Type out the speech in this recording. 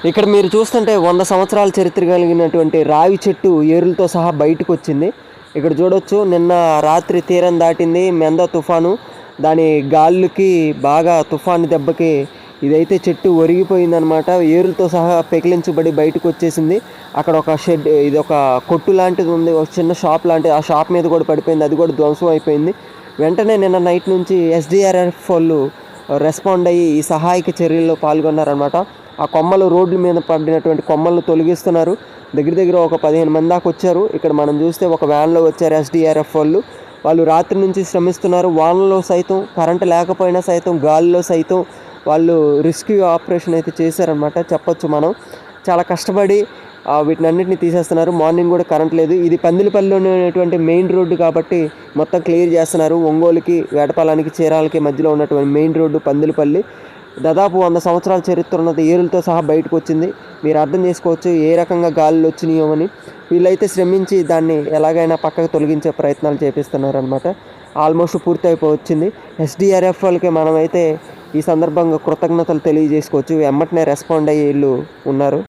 ఇక్కడ మీరు చూస్తుంటే 100 సంవత్సరాల చరిత్ర కలిగినటువంటి రావి చెట్టు ఏరులతో సహా బయటకు వచ్చింది. ఇక్కడ చూడొచ్చు, నిన్న రాత్రి తీరం దాటింది మెంద తుఫాను. దాని గాలులకి బాగా తుఫాను దెబ్బకి ఇదైతే చెట్టు ఒరిగిపోయిందనమాట. ఏరులతో సహా పెకిలించబడి బయటకు వచ్చేసింది. అక్కడ ఒక షెడ్, ఇది ఒక కొట్టు లాంటిది ఉంది, ఒక చిన్న షాప్ లాంటిది, ఆ షాప్ మీద కూడా పడిపోయింది, అది కూడా ధ్వంసం అయిపోయింది. వెంటనే నిన్న నైట్ నుంచి ఎస్డిఆర్ఎఫ్ వాళ్ళు రెస్పాండ్ అయ్యి ఈ సహాయక చర్యల్లో పాల్గొన్నారనమాట. ఆ కొమ్మలు, రోడ్ల మీద పడినటువంటి కొమ్మలను తొలగిస్తున్నారు. దగ్గర దగ్గర ఒక 15 మంది దాకా వచ్చారు. ఇక్కడ మనం చూస్తే ఒక వ్యాన్లో వచ్చారు ఎస్డిఆర్ఎఫ్ వాళ్ళు రాత్రి నుంచి శ్రమిస్తున్నారు. వానలో సైతం, కరెంటు లేకపోయినా సైతం, గాలిలో సైతం వాళ్ళు రెస్క్యూ ఆపరేషన్ అయితే చేశారనమాట చెప్పొచ్చు మనం. చాలా కష్టపడి వీటినన్నింటినీ తీసేస్తున్నారు. మార్నింగ్ కూడా కరెంట్ లేదు. ఇది పందిలపల్లిలోనే ఉన్నటువంటి మెయిన్ రోడ్డు కాబట్టి మొత్తం క్లియర్ చేస్తున్నారు. ఒంగోలుకి, వేటపాలానికి, చీరాలకి మధ్యలో ఉన్నటువంటి మెయిన్ రోడ్డు పందిలపల్లి. దాదాపు 100 సంవత్సరాల చరిత్ర ఉన్నది ఏరులతో సహా బయటకు వచ్చింది. మీరు అర్థం చేసుకోవచ్చు ఏ రకంగా గాలులు వచ్చినాయో అని. వీళ్ళైతే శ్రమించి దాన్ని ఎలాగైనా పక్కకు తొలగించే ప్రయత్నాలు చేపిస్తున్నారనమాట. ఆల్మోస్ట్ పూర్తి అయిపోవచ్చింది. ఎస్డిఆర్ఎఫ్ వాళ్ళకి మనమైతే ఈ సందర్భంగా కృతజ్ఞతలు తెలియజేసుకోవచ్చు. వెంటనే రెస్పాండ్ అయ్యి వీళ్ళు ఉన్నారు.